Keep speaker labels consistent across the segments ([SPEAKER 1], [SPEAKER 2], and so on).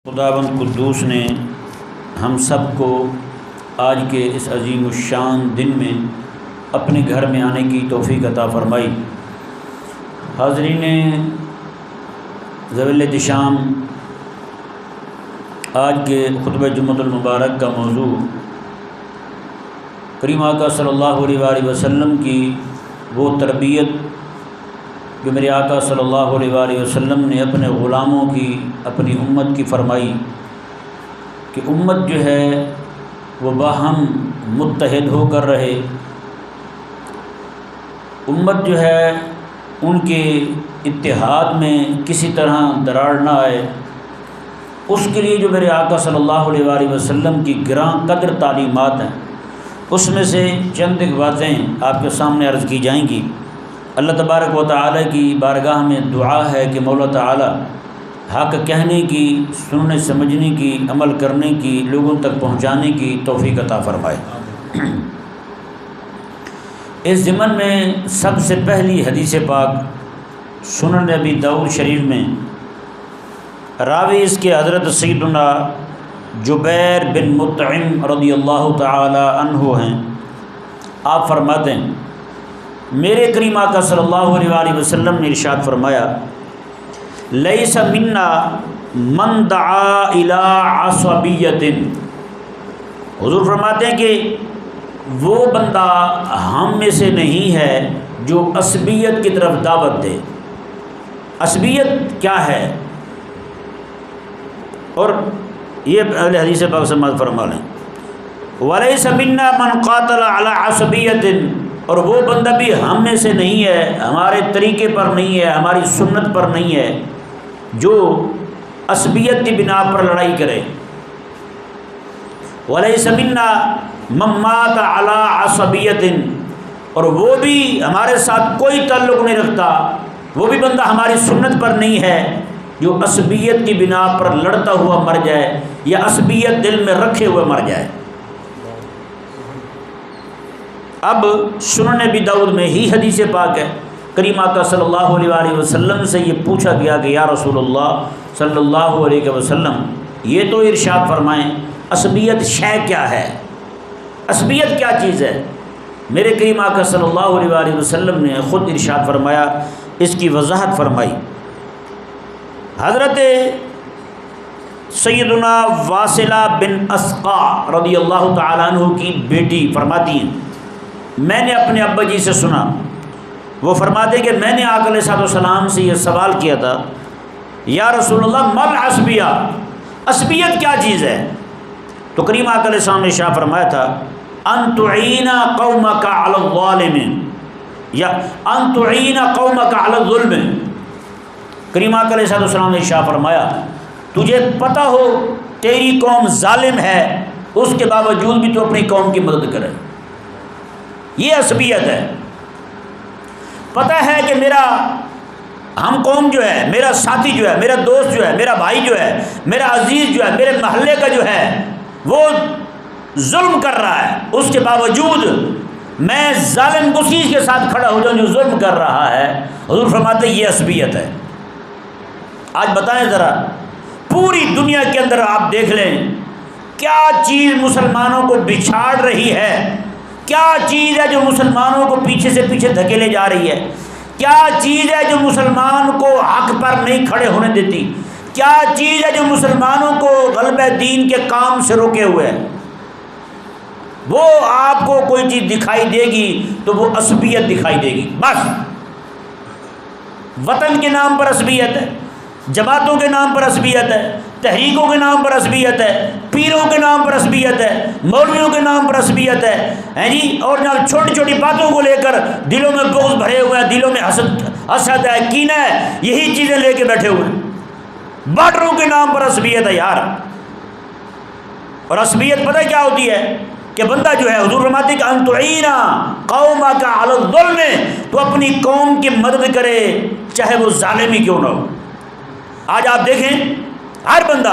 [SPEAKER 1] خداوند قدوس نے ہم سب کو آج کے اس عظیم الشان دن میں اپنے گھر میں آنے کی توفیق عطا فرمائی۔ حاضرین ذوی الاحتشام، آج کے خطبہ جمعۃ المبارک کا موضوع کریم آقا صلی اللہ علیہ وآلہ وسلم کی وہ تربیت جو میرے آقا صلی اللہ علیہ وآلہ وسلم نے اپنے غلاموں کی، اپنی امت کی فرمائی کہ امت جو ہے وہ باہم متحد ہو کر رہے، امت جو ہے ان کے اتحاد میں کسی طرح دراڑ نہ آئے۔ اس کے لیے جو میرے آقا صلی اللہ علیہ وآلہ وسلم کی گراں قدر تعلیمات ہیں، اس میں سے چند ایک باتیں آپ کے سامنے عرض کی جائیں گی۔ اللہ تبارک و تعالی کی بارگاہ میں دعا ہے کہ مولا تعالی حق کہنے کی، سننے سمجھنے کی، عمل کرنے کی، لوگوں تک پہنچانے کی توفیق عطا فرمائے۔ اس ضمن میں سب سے پہلی حدیث پاک سنن نبی داؤد شریف میں راوی اس کے حضرت سیدنا جبیر بن مطعم رضی اللہ تعالی عنہ ہیں۔ آپ فرماتے ہیں میرے کریم آقا صلی اللہ علیہ وآلہ وسلم نے ارشاد فرمایا، لیس منا من دعا الی عصبیۃ۔ حضور فرماتے ہیں کہ وہ بندہ ہم میں سے نہیں ہے جو عصبیت کی طرف دعوت دے۔ عصبیت کیا ہے؟ اور یہ اہل حدیث پاک سے مت فرما لیں، ولیس منا من قاتل علی عصبیۃ، اور وہ بندہ بھی ہم میں سے نہیں ہے، ہمارے طریقے پر نہیں ہے، ہماری سنت پر نہیں ہے، جو عصبیت کی بنا پر لڑائی کرے۔ وَلَيْسَ مِنَّا مَن مَّاتَ عَلَىٰ عَصَبِيَّةٍ، اور وہ بھی ہمارے ساتھ کوئی تعلق نہیں رکھتا، وہ بھی بندہ ہماری سنت پر نہیں ہے جو عصبیت کی بنا پر لڑتا ہوا مر جائے یا عصبیت دل میں رکھے ہوئے مر جائے۔ اب سنن نبی داؤد میں ہی حدیث پاک ہے، کریم آقا صلی اللہ علیہ وآلہ وسلم سے یہ پوچھا گیا کہ یا رسول اللہ صلی اللہ علیہ وسلم، یہ تو ارشاد فرمائیں عصبیت شے کیا ہے، عصبیت کیا چیز ہے؟ میرے کریم آقا صلی اللہ علیہ وآلہ وسلم نے خود ارشاد فرمایا، اس کی وضاحت فرمائی۔ حضرت سیدنا واصلہ بن اسقع رضی اللہ تعالیٰ عنہ کی بیٹی فرماتی ہیں میں نے اپنے ابا جی سے سنا، وہ فرماتے کہ میں نے آقا علیہ السلام سے یہ سوال کیا تھا، یا رسول اللہ مل عصبیہ، عصبیت کیا چیز ہے؟ تو کریم آقا علیہ السلام نے ارشاد فرمایا تھا، ان تعین قومک علی الظالم، یا ان تعین قومک علی الظلم۔ کریم آقا علیہ السلام نے ارشاد فرمایا تجھے پتہ ہو تیری قوم ظالم ہے، اس کے باوجود بھی تو اپنی قوم کی مدد کرے، یہ عصبیت ہے۔ پتہ ہے کہ میرا ہم قوم جو ہے، میرا ساتھی جو ہے، میرا دوست جو ہے، میرا بھائی جو ہے، میرا عزیز جو ہے، میرے محلے کا جو ہے وہ ظلم کر رہا ہے، اس کے باوجود میں ظالم اسی کے ساتھ کھڑا ہو جاؤں جو ظلم کر رہا ہے۔ حضور فرماتے ہیں یہ عصبیت ہے۔ آج بتائیں ذرا پوری دنیا کے اندر آپ دیکھ لیں کیا چیز مسلمانوں کو بچھاڑ رہی ہے، کیا چیز ہے جو مسلمانوں کو پیچھے سے پیچھے دھکیلے جا رہی ہے، کیا چیز ہے جو مسلمان کو حق پر نہیں کھڑے ہونے دیتی، کیا چیز ہے جو مسلمانوں کو غلبہ دین کے کام سے روکے ہوئے ہے؟ وہ آپ کو کوئی چیز دکھائی دے گی تو وہ عصبیت دکھائی دے گی، بس وطن کے نام پر عصبیت ہے، جماعتوں کے نام پر عصبیت ہے، تحریکوں کے نام پر عصبیت ہے، پیروں کے نام پر عصبیت ہے، مولویوں کے نام پر عصبیت ہے جی، اور جب چھوٹی چھوٹی باتوں کو لے کر دلوں میں بغض بھرے ہوئے ہیں، دلوں میں حسد ہے، کینہ ہے، یہی چیزیں لے کے بیٹھے ہوئے ہیں۔ بارڈروں کے نام پر عصبیت ہے یار، اور عصبیت پتہ کیا ہوتی ہے کہ بندہ جو ہے، حضور فرماتے کہ ان تعین قومک علی الظلم، تو اپنی قوم کی مدد کرے چاہے وہ ظالم ہی کیوں نہ ہو۔ آج آپ دیکھیں ہر بندہ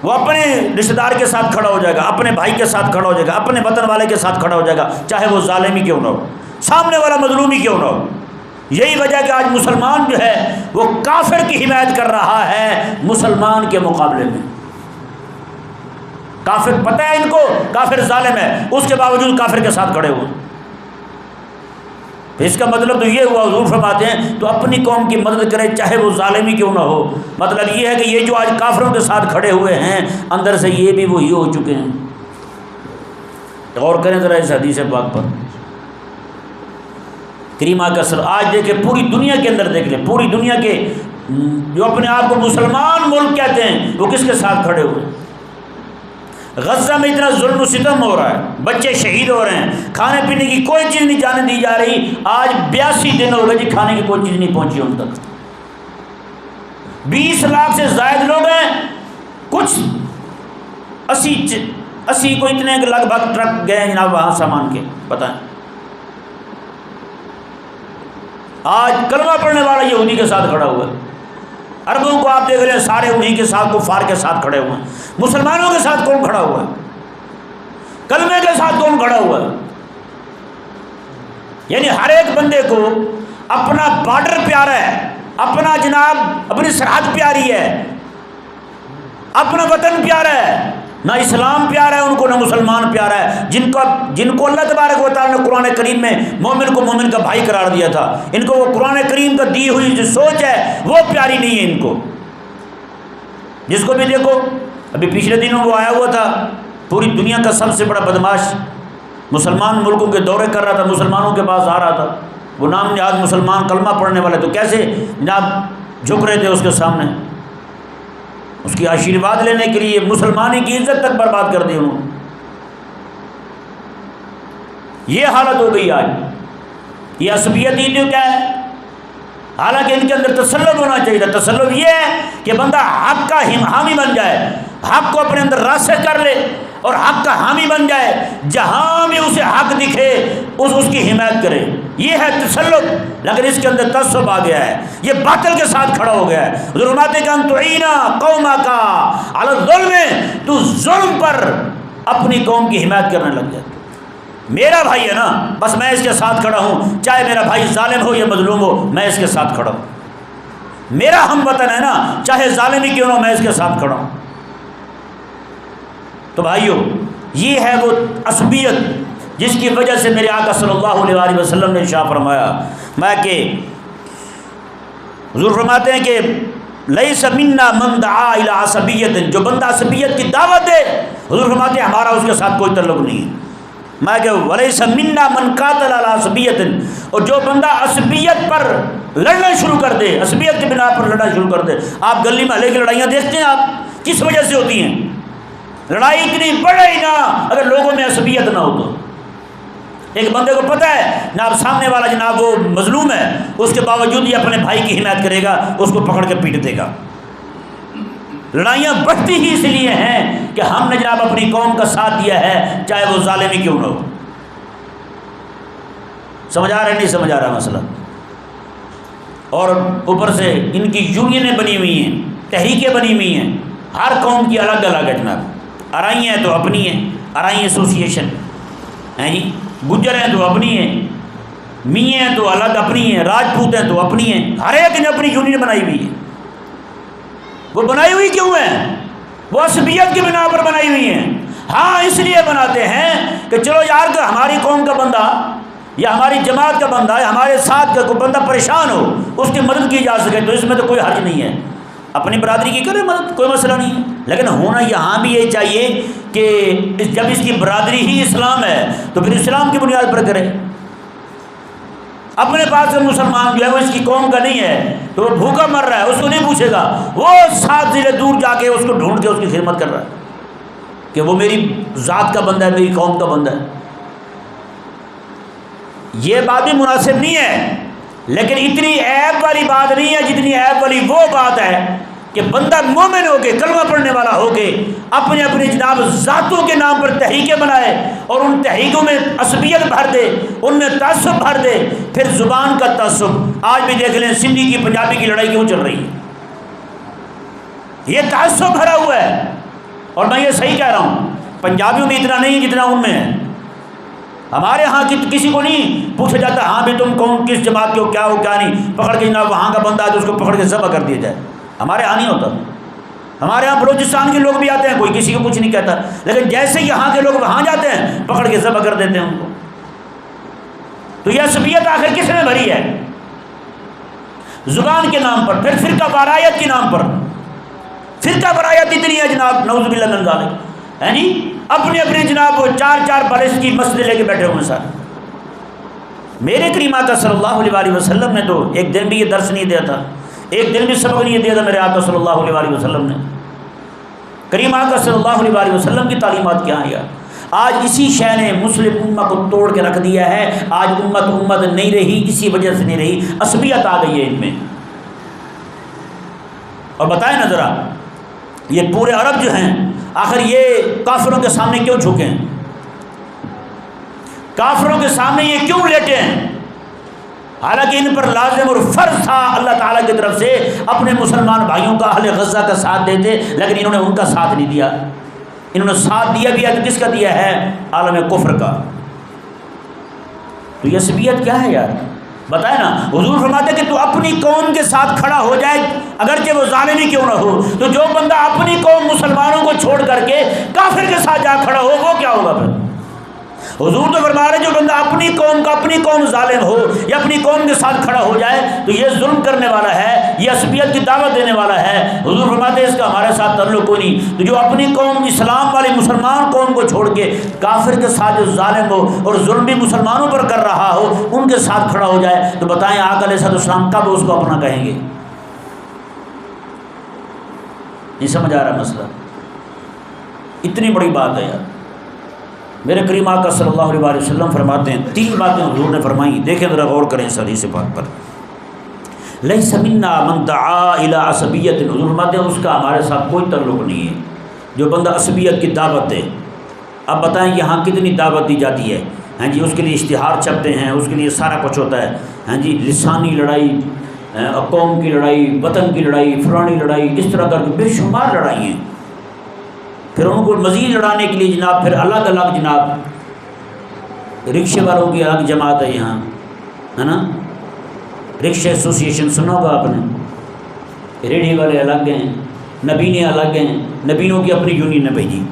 [SPEAKER 1] وہ اپنے رشتہ دار کے ساتھ کھڑا ہو جائے گا، اپنے بھائی کے ساتھ کھڑا ہو جائے گا، اپنے وطن والے کے ساتھ کھڑا ہو جائے گا، چاہے وہ ظالم ہی کیوں نہ ہو، سامنے والا مظلوم ہی کیوں نہ ہو۔ یہی وجہ کہ آج مسلمان جو ہے وہ کافر کی حمایت کر رہا ہے مسلمان کے مقابلے میں. کافر پتہ ہے ان کو کافر ظالم ہے، اس کے باوجود کافر کے ساتھ کھڑے ہوئے. اس کا مطلب تو یہ ہوا، حضور فرماتے ہیں تو اپنی قوم کی مدد کرے چاہے وہ ظالم ہی کیوں نہ ہو. مطلب یہ ہے کہ یہ جو آج کافروں کے ساتھ کھڑے ہوئے ہیں اندر سے یہ بھی وہی ہو چکے ہیں. غور کریں ذرا اس حدیث پاک پر کریمہ کا اثر. آج دیکھیں پوری دنیا کے اندر دیکھ لیں، پوری دنیا کے جو اپنے آپ کو مسلمان ملک کہتے ہیں وہ کس کے ساتھ کھڑے ہوئے ہیں. غزہ میں اتنا ظلم و ستم ہو رہا ہے، بچے شہید ہو رہے ہیں، کھانے پینے کی کوئی چیز نہیں جانے دی جا رہی. آج 82 دن ہو گئے جی کھانے کی کوئی چیز نہیں پہنچی ان تک. 20 لاکھ سے زائد لوگ ہیں، کچھ 80 کو اتنے لگ بھگ ٹرک گئے ہیں جناب وہاں سامان کے. پتہ ہے آج کلمہ پڑھنے والا یہودی کے ساتھ کھڑا ہوا ہے. عربوں کو آپ دیکھ رہے ہیں سارے انہی کے ساتھ کفار کے ساتھ کھڑے ہوئے ہیں. مسلمانوں کے ساتھ کون کھڑا ہوا ہے؟ کلمے کے ساتھ کون کھڑا ہوا ہے؟ یعنی ہر ایک بندے کو اپنا بارڈر پیارا ہے، اپنا جناب اپنی سرحد پیاری ہے، اپنا وطن پیارا ہے. نہ اسلام پیارا ہے ان کو، نہ مسلمان پیارا ہے. جن کو اللہ تبارک و تعالیٰ نے قرآن کریم میں مومن کو مومن کا بھائی قرار دیا تھا، ان کو وہ قرآن کریم کا دی ہوئی جو سوچ ہے وہ پیاری نہیں ہے ان کو. جس کو بھی دیکھو، ابھی پچھلے دنوں وہ آیا ہوا تھا پوری دنیا کا سب سے بڑا بدماش، مسلمان ملکوں کے دورے کر رہا تھا، مسلمانوں کے پاس آ رہا تھا. وہ نام نہاد مسلمان کلمہ پڑھنے والے تو کیسے جناب جھک رہے تھے اس کے سامنے، اس کی آشیرواد لینے کے لیے مسلمانی کی عزت تک برباد کر دی انہوں نے. یہ حالت ہو گئی آج. یہ عصبیت ہی تو کیا ہے؟ حالانکہ ان کے اندر تسلط ہونا چاہیے تھا. تسلط یہ ہے کہ بندہ حق کا حامی بن جائے، حق کو اپنے اندر راسخ کر لے اور حق کا حامی بن جائے. جہاں بھی اسے حق دکھے اس کی حمایت کرے. یہ ہے تسلط. لیکن اس کے اندر تعصب آ گیا ہے، یہ باطل کے ساتھ کھڑا ہو گیا ہے. ظلمات کا تعین قومک علی الظلم، تو ظلم پر اپنی قوم کی حمایت کرنے لگ جائے. میرا بھائی ہے نا، بس میں اس کے ساتھ کھڑا ہوں، چاہے میرا بھائی ظالم ہو یا مظلوم ہو میں اس کے ساتھ کھڑا ہوں. میرا ہم وطن ہے نا، چاہے ظالم ہی کیوں نہ ہو میں اس کے ساتھ کھڑا ہوں. تو بھائیو یہ ہے وہ عصبیت جس کی وجہ سے میرے آقا صلی اللہ علیہ وآلہ وسلم نے ارشاد فرمایا کہ حضور فرماتے ہیں کہ لیس منا من دعا الی عصبیت، جو بندہ عصبیت کی دعوت دے حضور فرماتے ہیں ہمارا اس کے ساتھ کوئی تعلق نہیں ہے. میں کہ ولیس منا من قاتل علی عصبیت، اور جو بندہ عصبیت پر لڑنا شروع کر دے، عصبیت کی بنا پر لڑنا شروع کر دے. آپ گلی محلے کی لڑائیاں دیکھتے ہیں آپ کس وجہ سے ہوتی ہیں. لڑائی اتنی بڑھے ہی نہ اگر لوگوں میں عصبیت نہ ہو تو. ایک بندے کو پتہ ہے جناب سامنے والا جناب وہ مظلوم ہے، اس کے باوجود یہ اپنے بھائی کی حمایت کرے گا، اس کو پکڑ کے پیٹ دے گا. لڑائیاں بڑھتی ہی اس لیے ہیں کہ ہم نے جناب اپنی قوم کا ساتھ دیا ہے چاہے وہ ظالم ہی کیوں نہ ہو. سمجھ آ رہا ہے نہیں سمجھ آ رہا مسئلہ؟ اور اوپر سے ان کی یونینیں بنی ہوئی ہیں، تحریکیں بنی ہوئی ہیں، ہر قوم کی الگ الگ ہے جناب. ارائی ہیں تو اپنی ہیں، ارائی ایسوسیشن ہیں جی، گجر ہیں تو اپنی ہیں، میاں ہیں تو الگ اپنی ہیں، راجپوت ہیں تو اپنی ہیں. ہر ایک نے اپنی یونین بنائی ہوئی ہے. وہ بنائی ہوئی کیوں ہیں؟ وہ عصبیت کی بنا پر بنائی ہوئی ہیں. ہاں اس لیے بناتے ہیں کہ چلو یار کہ ہماری قوم کا بندہ یا ہماری جماعت کا بندہ یا ہمارے ساتھ کا کوئی بندہ پریشان ہو، اس کی مدد کی جا سکے، تو اس میں تو کوئی حرج نہیں ہے. اپنی برادری کی کرے مدد، کوئی مسئلہ نہیں ہے. لیکن ہونا یہاں بھی یہ چاہیے کہ جب اس کی برادری ہی اسلام ہے تو پھر اسلام کی بنیاد پر کرے. اپنے پاس کا مسلمان جو ہے وہ اس کی قوم کا نہیں ہے تو وہ بھوکا مر رہا ہے، اس کو نہیں پوچھے گا. وہ 7 ضلع دور جا کے اس کو ڈھونڈ کے اس کی خدمت کر رہا ہے کہ وہ میری ذات کا بندہ ہے، میری قوم کا بندہ ہے. یہ بات بھی مناسب نہیں ہے، لیکن اتنی عیب والی بات نہیں ہے جتنی عیب والی وہ بات ہے کہ بندہ مومن ہو کے کلمہ پڑھنے والا ہو کے اپنے اپنے جناب ذاتوں کے نام پر تحریکیں بنائے اور ان تحریکوں میں عصبیت بھر دے، ان میں تعصب بھر دے. پھر زبان کا تعصب آج بھی دیکھ لیں، سندھی کی پنجابی کی لڑائی کیوں چل رہی ہے؟ یہ تعصب بھرا ہوا ہے. اور میں یہ صحیح کہہ رہا ہوں، پنجابیوں میں اتنا نہیں جتنا ان میں ہے. ہمارے ہاں کسی کو نہیں پوچھا جاتا ہاں بھی تم کون کس جماعت کے ہو، کیا ہو کیا نہیں، پکڑ کے جناب وہاں کا بندہ ہے تو اس کو پکڑ کے ذبح کر دیا جائے. ہمارے ہاں نہیں ہوتا. ہمارے ہاں بلوچستان کے لوگ بھی آتے ہیں، کوئی کسی کو کچھ نہیں کہتا، لیکن جیسے یہاں کے لوگ وہاں جاتے ہیں پکڑ کے ذبح کر دیتے ہیں ان کو. تو یہ عصبیت آخر کس نے بھری ہے؟ زبان کے نام پر، پھر فرقہ وارایت کے نام پر. فرقہ وارایت اتنی ہے جناب، نعوذ باللہ من ذالک، ہے جی اپنے اپنے جناب وہ چار برس کی مسجد لے کے بیٹھے ہوئے سارے. میرے کریم آقا صلی اللہ علیہ وسلم نے تو ایک دن بھی یہ درس نہیں دیا تھا، ایک دن بھی سبق نہیں دیا تھا میرے آقا صلی اللہ علیہ وسلم نے. کریم آقا صلی اللہ علیہ وسلم کی تعلیمات کیا ہیں یار؟ آج اسی شے نے مسلم امت کو توڑ کے رکھ دیا ہے. آج امت نہیں رہی، اسی وجہ سے نہیں رہی، عصبیت آ گئی ہے ان میں. اور بتائیں نا ذرا، یہ پورے عرب جو ہیں آخر یہ کافروں کے سامنے کیوں جھکے ہیں؟ کافروں کے سامنے یہ کیوں لیٹے ہیں؟ حالانکہ ان پر لازم اور فرض تھا اللہ تعالیٰ کی طرف سے اپنے مسلمان بھائیوں کا، اہل غزہ کا ساتھ دیتے، لیکن انہوں نے ان کا ساتھ نہیں دیا. انہوں نے ساتھ دیا بھی ہے تو کس کا دیا ہے؟ عالم کفر کا. تو یہ عصبیت کیا ہے یار؟ بتائے نا. حضور فرماتے کہ تو اپنی قوم کے ساتھ کھڑا ہو جائے اگرچہ وہ ظالم ہی کیوں نہ ہو. تو جو بندہ اپنی قوم مسلمانوں کو چھوڑ کر کے کافر کے ساتھ جا کھڑا ہو وہ کیا ہوگا پھر؟ حضور تو فرما رہے جو بندہ اپنی قوم کا، اپنی قوم ظالم ہو یا اپنی قوم کے ساتھ کھڑا ہو جائے تو یہ ظلم کرنے والا ہے، یہ عصبیت کی دعوت دینے والا ہے. حضور فرماتے ہیں اس کا ہمارے ساتھ تعلق کوئی نہیں. تو جو اپنی قوم اسلام والی مسلمان قوم کو چھوڑ کے کافر کے ساتھ جو ظالم ہو اور ظلم بھی مسلمانوں پر کر رہا ہو ان کے ساتھ کھڑا ہو جائے تو بتائیں آقا علیہ السلام کب اس کو اپنا کہیں گے؟ نہیں سمجھ آ رہا مسئلہ؟ اتنی بڑی بات ہے یار. میرے کریم آقا صلی اللہ علیہ وسلم فرماتے ہیں 3 باتیں حضور نے فرمائی، دیکھیں ذرا غور کریں اس حدیث پاک پر. لیس منا من دعا الی عصبیت، حضور فرماتے ہیں اس کا ہمارے ساتھ کوئی تعلق نہیں ہے جو بندہ عصبیت کی دعوت دے. اب بتائیں یہاں کتنی دعوت دی جاتی ہے؟ ہاں جی اس کے لیے اشتہار چھپتے ہیں، اس کے لیے سارا کچھ ہوتا ہے. ہاں جی لسانی لڑائی، قوم کی لڑائی، وطن کی لڑائی، فلانی لڑائی، اس طرح کر کے بے شمار لڑائی ہیں. پھر ان کو مزید لڑانے کے لیے جناب پھر الگ الگ جناب رکشے والوں کی الگ جماعت ہے یہاں، ہے نا، رکشے ایسوسیشن سنا ہوگا آپ نے. ریڑھی والے الگ ہیں، نبینے الگ ہیں، نبینوں کی اپنی یونین نے بھیجی.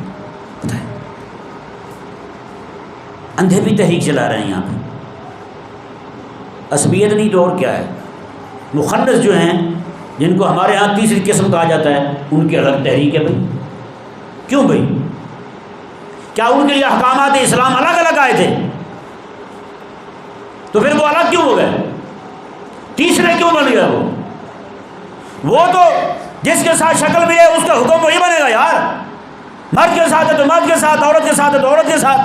[SPEAKER 1] اندھے بھی تحریک چلا رہے ہیں یہاں پہ. عصبیت نہیں تو اور کیا ہے؟ مخنث جو ہیں جن کو ہمارے ہاں تیسری قسم کہا جاتا ہے ان کی الگ تحریک ہے بھائی. کیوں بھائی؟ کیا ان کے لیے احکامات اسلام الگ الگ آئے تھے؟ تو پھر وہ الگ کیوں ہو گئے؟ تیسرے کیوں بن گیا؟ وہ تو جس کے ساتھ شکل ملے اس کا حکم وہی بنے گا یار. مرد کے ساتھ ہے تو مرد کے ساتھ، عورت کے ساتھ ہے تو عورت کے ساتھ.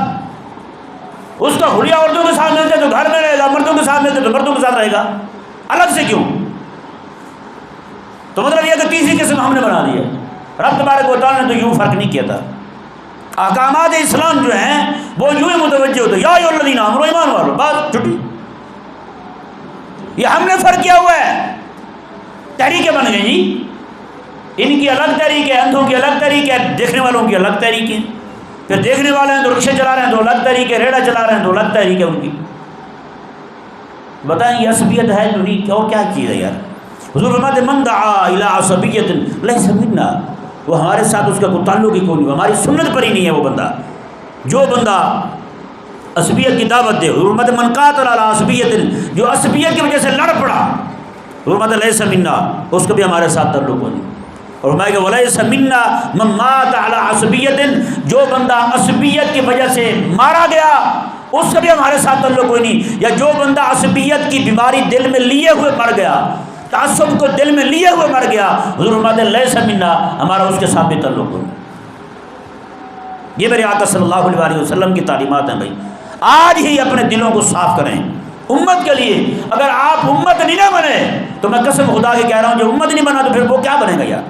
[SPEAKER 1] اس کا حلیہ عورتوں کے ساتھ ملتے تو گھر میں رہے گا، مردوں کے ساتھ ملتے تو مردوں کے ساتھ رہے گا. الگ سے کیوں؟ تو مطلب یہ کہ تیسری قسم ہم نے بنا دی ہے. رب تبارک و تعالیٰ نے تو یوں فرق نہیں کیا تھا. احکامات اسلام جو ہیں وہ یوں ہی متوجہ ہوتے یا ایھا الذین آمنوا، ایمان والو، بات چھٹی. یہ ہم نے فرق کیا ہوا ہے. تحریکیں بن گئی جی. ان کی الگ تحریک ہے، اندھوں کی الگ تحریک ہے، دیکھنے والوں کی الگ تحریک ہے. پھر دیکھنے والے ہیں تو رکشے چلا رہے ہیں تو الگ تحریک ہے، ریڑھا چلا رہے ہیں تو الگ تحریک ہے ان کی. بتائیں یہ عصبیت ہے تو نہیں اور کیا چیز ہے یار؟ حضور فرماتے من دعا الی عصبیت لیس منا، وہ ہمارے ساتھ اس کا کوئی تعلق ہی کوئی نہیں، ہماری سنت پر ہی نہیں ہے وہ بندہ. جو بندہ عصبیت کی دعوت دے، حضور فرماتے من قاتل علی عصبیت، جو عصبیت کی وجہ سے لڑ پڑا، حضور فرماتے لیس منا، اس کا بھی ہمارے ساتھ تعلق نہیں. اور فرمایا کہ ولیس منا من مات علی عصبیت، جو بندہ عصبیت کی وجہ سے مارا گیا اس کا بھی ہمارے ساتھ تعلق کوئی نہیں. یا جو بندہ عصبیت کی بیماری دل میں لیے ہوئے مر گیا، تعصب کو دل میں لیے ہوئے مر گیا، حضور فرماتے ہیں لیس منا، ہمارا اس کے ساتھ بھی تعلق ہو. یہ میرے آقا صلی اللہ علیہ وسلم کی تعلیمات ہیں بھائی. آج ہی اپنے دلوں کو صاف کریں امت کے لیے. اگر آپ امت نہیں نہ بنے تو میں قسم خدا کے کہہ رہا ہوں جو امت نہیں بنا تو پھر وہ کیا بنے گا یار؟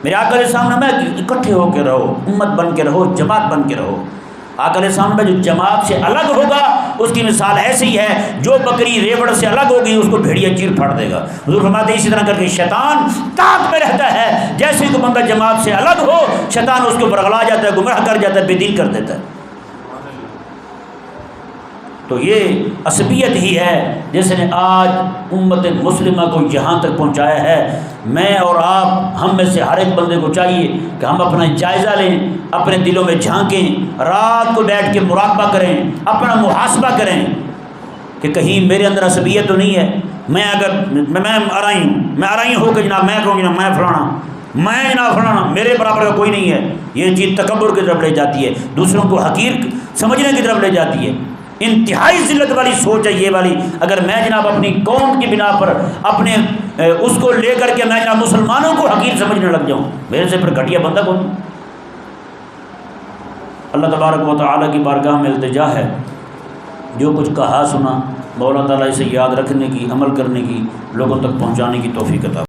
[SPEAKER 1] میرے آقا علیہ السلام نے میں اکٹھے ہو کے رہو، امت بن کے رہو، جماعت بن کے رہو. آقا علیہ السلام میں جو جماعت سے الگ ہوگا اس کی مثال ایسی ہے جو بکری ریوڑ سے الگ ہوگی اس کو بھیڑیا چیر پھاڑ دے گا. حضور فرماتے ہیں اسی طرح کر کے شیطان طاق میں رہتا ہے، جیسے کوئی بندہ جماعت سے الگ ہو شیطان اس کو برگلا جاتا ہے، گمراہ کر جاتا ہے، بے دین کر دیتا ہے. تو یہ عصبیت ہی ہے جس نے آج امت مسلمہ کو یہاں تک پہنچایا ہے۔ میں اور آپ، ہم میں سے ہر ایک بندے کو چاہیے کہ ہم اپنا جائزہ لیں، اپنے دلوں میں جھانکیں، رات کو بیٹھ کے مراقبہ کریں، اپنا محاسبہ کریں کہ کہیں میرے اندر عصبیت تو نہیں ہے۔ میں آرائی ہو کہ جناب میں کہوں جناب میں جناب فلانا، میرے برابر کا کوئی نہیں ہے، یہ چیز تکبر کی طرف لے جاتی ہے، دوسروں کو حقیر سمجھنے کی طرف لے جاتی ہے۔ انتہائی ذلت والی سوچ ہے یہ والی۔ اگر میں جناب اپنی قوم کی بنا پر اپنے اس کو لے کر کے میں جناب مسلمانوں کو حقیر سمجھنے لگ جاؤں، میرے سے پھر گھٹیا بندہ کون؟ اللہ تبارک و تعالیٰ کی بارگاہ میں التجا ہے، جو کچھ کہا سنا مولا تعالیٰ اسے یاد رکھنے کی، عمل کرنے کی، لوگوں تک پہنچانے کی توفیق عطا